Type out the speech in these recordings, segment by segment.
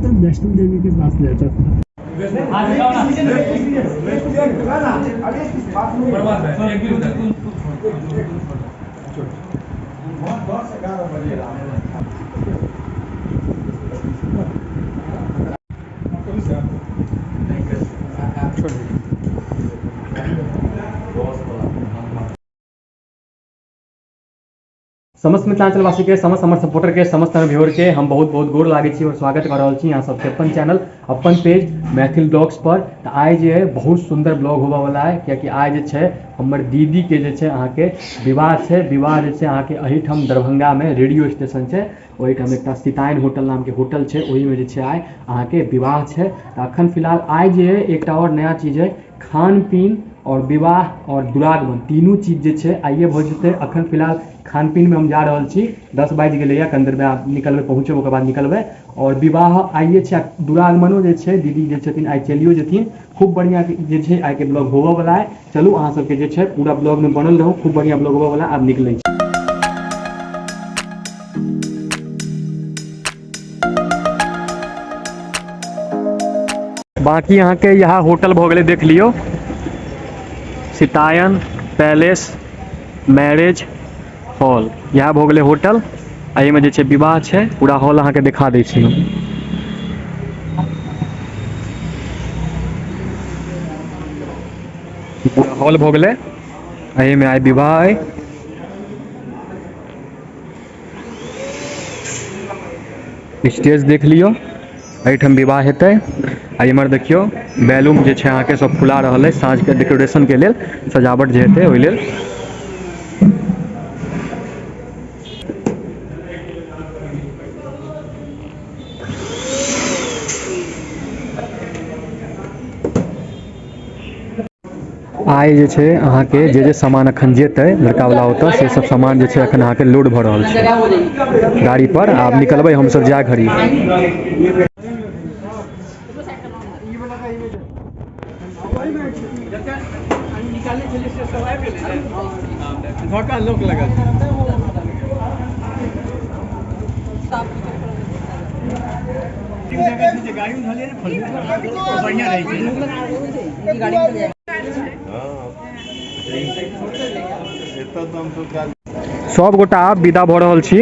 तो वैष्णो देवी के पास रहता था। समस्त मिथिलांचलवासी के समस्त हमर सपोर्टर के समस्त व्यूअर के हम बहुत बहुत गोर लागे छी और स्वागत कर रहा छी यहाँ सबके अपन चैनल अपन पेज मैथिल ब्लॉग्स पर। तो आज जे है बहुत सुंदर ब्लॉग होबा वाला है, क्योंकि आज जे है हमर दीदी के जे है अहाँ के विवाह है। विवाह जे है अहाँ के अहिठाम दरभंगा में रेडियो स्टेशन है, ओहिठाम एक सिताइन होटल नाम के होटल है, वही में जे आइ अहाँ के विवाह है। अखन फिलहाल आज जे है एक और नया चीज है, खान पीन और विवाह और दुरागमन तीनों चीज जे है आइए भ जेते। अखन फिलहाल खान पीन में हम जा रहा छी, 10 बाजि गेलै या कनि देर में आप निकलबै, पहुँचब ओकर बाद निकलबै। और विवाह आइए छै, दुरागमनो जे छै दीदी जे छथिन आइ चलियो जेथिन। खूब बढ़िया जे छै आइ के ब्लॉग होबऽ वाला है। चलू अहाँ सबके जे छै पूरा ब्लॉग में बनल रहू, खूब बढ़िया ब्लॉग होबऽ वाला। आब निकलै छी। बाकी यहाँ के यहाँ होटल भ गेलै देख लियो, सितायन पैलेस मैरिज हॉल, यहाँ भ गेलै होटल। एहि में जे छै विवाह छै, पूरा हॉल अहाँ के दिखा दै छी हम। पूरा हॉल भ गेलै, एहि में आइ विवाह है। स्टेज देख लियो, एहिठाम विवाह हेतै। आ इमहर देखियो बैलून जे छै अहाँ के सब फुला रहल है, साँझ के डेकोरेशन के लेल सजावट जे हेतै ओहि लेल। आइ जे छै अहाँ के जे सामान अखन जेतै लड़का वाला होता से सब सामान जे छै अखन अहाँ के लोड भ रहल छै गाड़ी पर। आब निकलबै हम सब जा घड़ी। सब गोटा आब विदा भ रहल छी।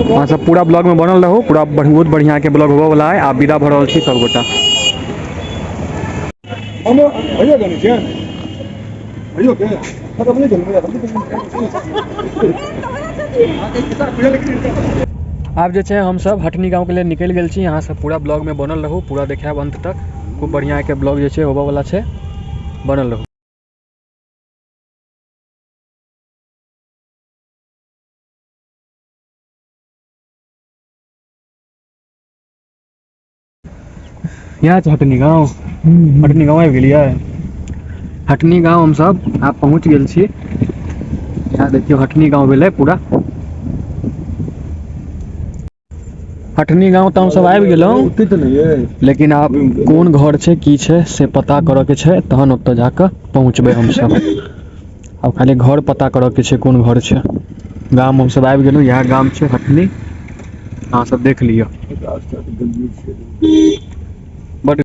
अहाँ सब पूरा ब्लॉग में बनल रहू, पूरा बहुत बढ़िया के ब्लॉग होबऽ वाला है। आप विदा भ रहल छी सब गोटा। आब जे छै हम सब हटनी गांव के लिए निकल गेल छी। यहाँ सब पूरा ब्लॉग में बनल रहू, पूरा देखाब अंत तक। खूब बढ़िया के ब्लॉग जे छै होबऽ वाला छै, बनल रहू। यहाँ छै हटनी गाँव। हटनी गाँव आबि गेलियै। हटनी गाँव हम सब आब पहुँच गेल छी। यहाँ देखियो हटनी गाँव भेलै पूरा। हटनी गाँव तो हम सब आबि गेलहुँ, लेकिन आब कोन घर छै की छै से पता करऽ के छै, तहन ओतऽ जाकऽ पहुँचबै हम सब। अब खाली घर पता करऽ के छै कोन घर छै। गाम हम सब आबि गेलहुँ, यह गाम छै हटनी, अहाँ सब देख लिअ। बट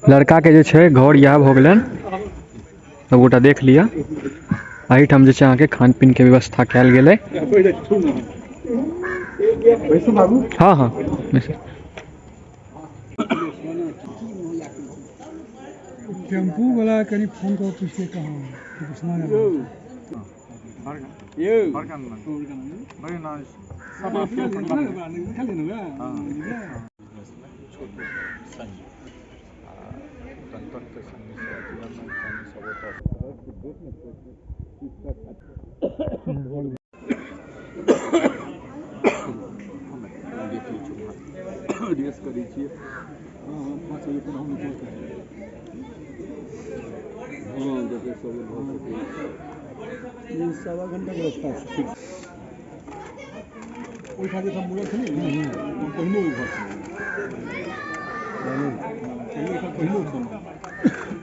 लड़का के जे छै घर इएह भऽ गेलनि, सब गोटा देख लिअ। एहिठाम जे छै अहाँके खान पीन के व्यवस्था कयल गेलै। हाँ हाँ टेम्पू वाला कहीं फोन कर पूछे कहाँ रेस करै छियै। हाँ 5 बजे पर हम निकलते हैं। हाँ जैसे सब ये सवा घंटा का रास्ता है। ओइ खातिर हम मुड़ा थे नहीं, हम पहले ही घर से नहीं पहले थे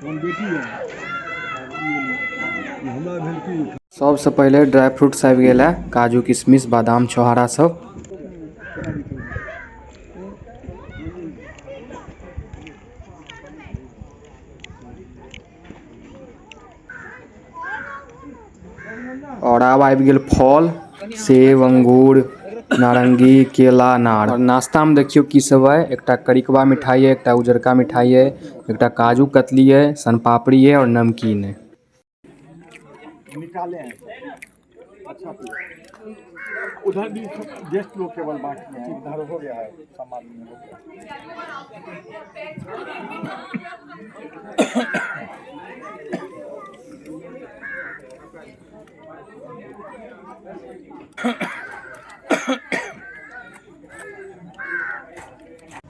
हम बेटी है हमरा भेल की। सबसे पहले ड्राई फ्रूट्स आबि गेल है, काजू किशमिश बादाम छोहारा सब। और आब आबि गेल फल, सेब, अंगूर, नारंगी, केला, अनार। और नाश्ता में देखियो की सब है, एकटा करिकवा मिठाई है, एकटा उजरका मिठाई है, एकटा काजू कतली है, सन पापड़ी है और नमकीन है। निकाले हैं अच्छा किया। उधर भी गेस्ट लोग केवल बाकी हैं, इधर हो गया है सामान में हो गया।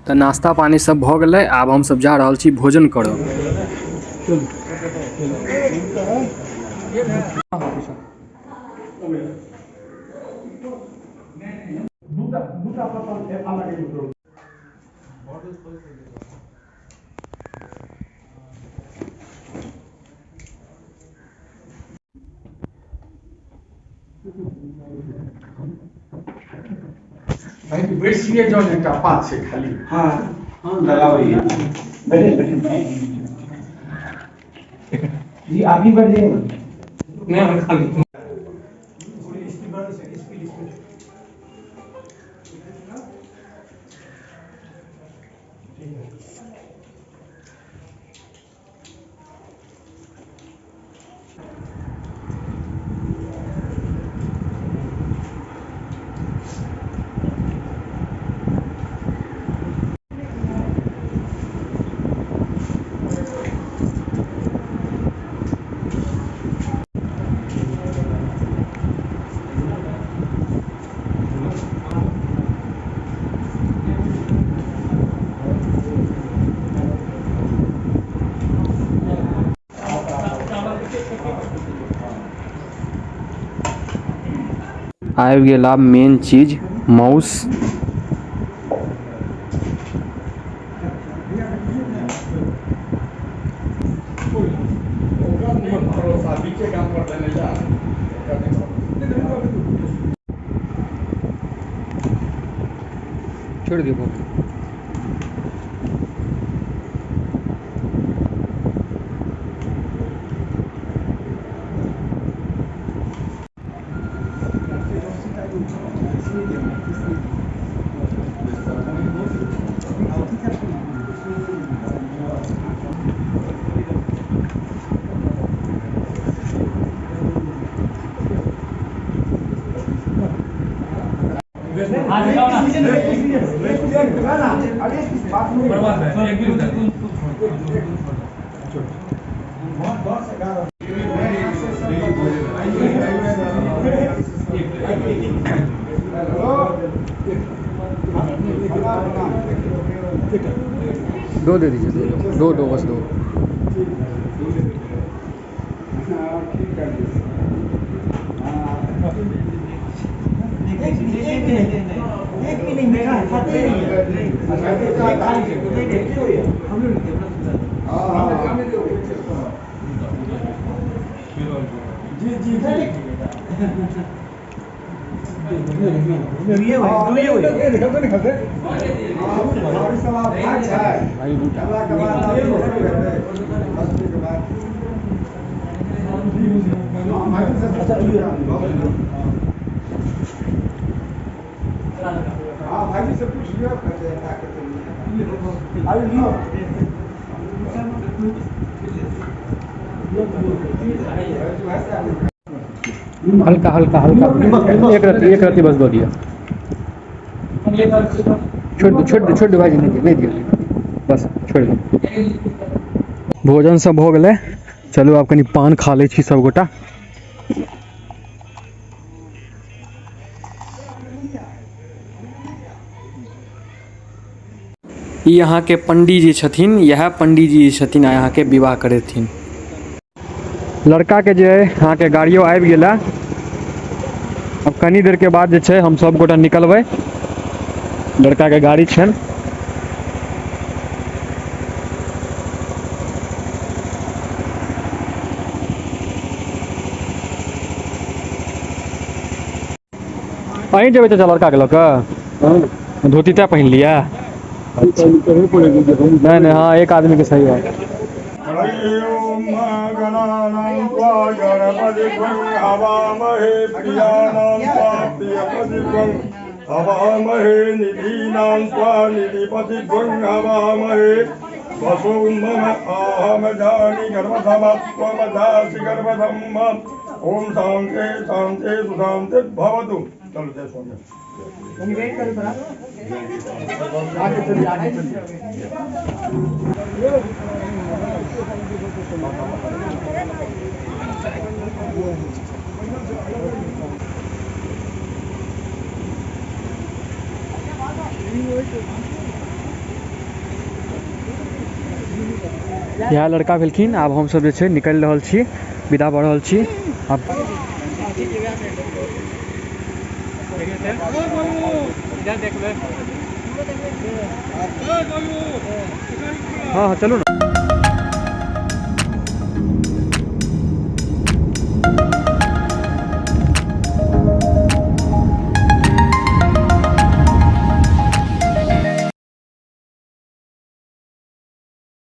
तो नाश्ता पानी सब भ गए, आब हम सब जा रहल छी भोजन करब। बैठिए जो एकटा पात से खाली। हाँ हाँ लगाओ ये। जी आप ही बैठ जाइए। मैं खाली आबि गेल आब मेन चीज, माउस। छोड़ दियो। दो दे दीजिए, दो बस दो। भाई से पूछिए हल्का हल्का हल्का एक रत्ती बस दो दिया। छोड़ दो भाई, नहीं दिया बस, छोड़ दो। भोजन सब हो गए, चलो आप कनी पान खा ले छी सब गोटा। यहाँ के पंडित जी छथिन, यह पंडित जी छथिन यहाँ के विवाह करेथिन। लड़का के जे यहाँ के गाड़ियों आबि गेला। अब कनी देर के बाद जे छै हम सब गोटा निकलबै, लड़का के गाड़ी छन। अहीं जेबै चाचा लड़का के लऽ कऽ? धोती तै पहिन लिया? अच्छा। नहीं हाँ, एक आदमी के सही है। ओम गणानां त्वा गणपतिं हवामहे प्रियाणां त्वा प्रियपतिं हवामहे निधीनां त्वा निधिपतिं हवामहे वसो मम आहमजानि गर्भधमत्वमजासि गर्भधम् ओम शांति शांति सुशांति भवतु। चलो जय स्वामी। वेट करो थोड़ा, आगे चलिए आगे चलिए। यहाँ लड़का भेलखिन, आब हम सब जे छै निकल रहल छी, विदा भ रहल छी। अब हाँ हाँ चलू ना।